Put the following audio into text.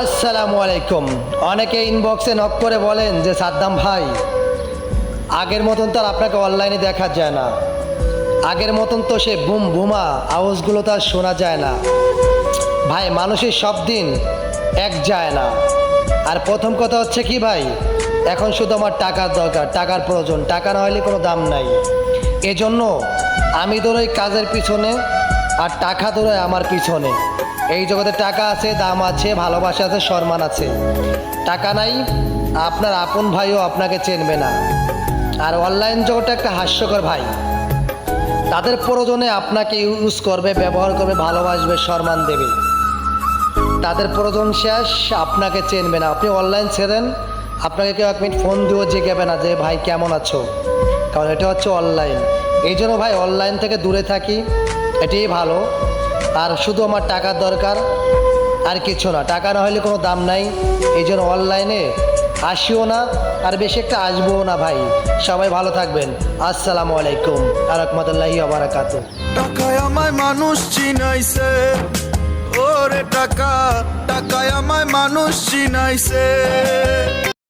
আসসালামু আলাইকুম। অনেকে ইনবক্সে নক করে বলেন যে সাদ্দাম ভাই, আগের মতন তো আর আপনাকে অনলাইনে দেখা যায় না, আগের মতন তো সে বুম বুমা আওয়াজগুলো তো আর শোনা যায় না। ভাই, মানুষের সব দিন এক যায় না। আর প্রথম কথা হচ্ছে কি ভাই, এখন শুধু আমার টাকার দরকার, টাকার প্রয়োজন, টাকা না হলে কোনো দাম নাই। এজন্য আমি দৌড়ই কাজের পিছনে, আর টাকা দৌড়ায় আমার পিছনে। এই জগতে টাকা আছে, দাম আছে, ভালোবাসা আছে, সম্মান আছে। টাকা নাই, আপনার আপন ভাইও আপনাকে চিনবে না। আর অনলাইন জগৎটা একটা হাস্যকর ভাই, তাদের প্রয়োজনে আপনাকে ইউজ করবে, ব্যবহার করবে, ভালোবাসবে, সম্মান দেবে। তাদের প্রয়োজন শেষ, আপনাকে চিনবে না। আপনি অনলাইন ছেড়েন, আপনাকে কেউ এক মিনিট ফোন দিয়েও জিজ্ঞাবে না যে ভাই কেমন আছো, কারণ এটা হচ্ছে অনলাইন। এই জন্য ভাই অনলাইন থেকে দূরে থাকি, এটাই ভালো। আর শুধু আমার টাকার দরকার, আর কিছু না। টাকা না হলে কোনো দাম নাই। এই জন্য অনলাইনে আসিও না, আর বেশি একটা আসবো না ভাই। সবাই ভালো থাকবেন। আসসালামু আলাইকুম আর রহমতুল্লাহি ওয়া বারাকাতুহু। টাকায় আমায় মানুষ চিনাইছে, ওরে টাকা, টাকায় আমায় মানুষ চিনাইছে।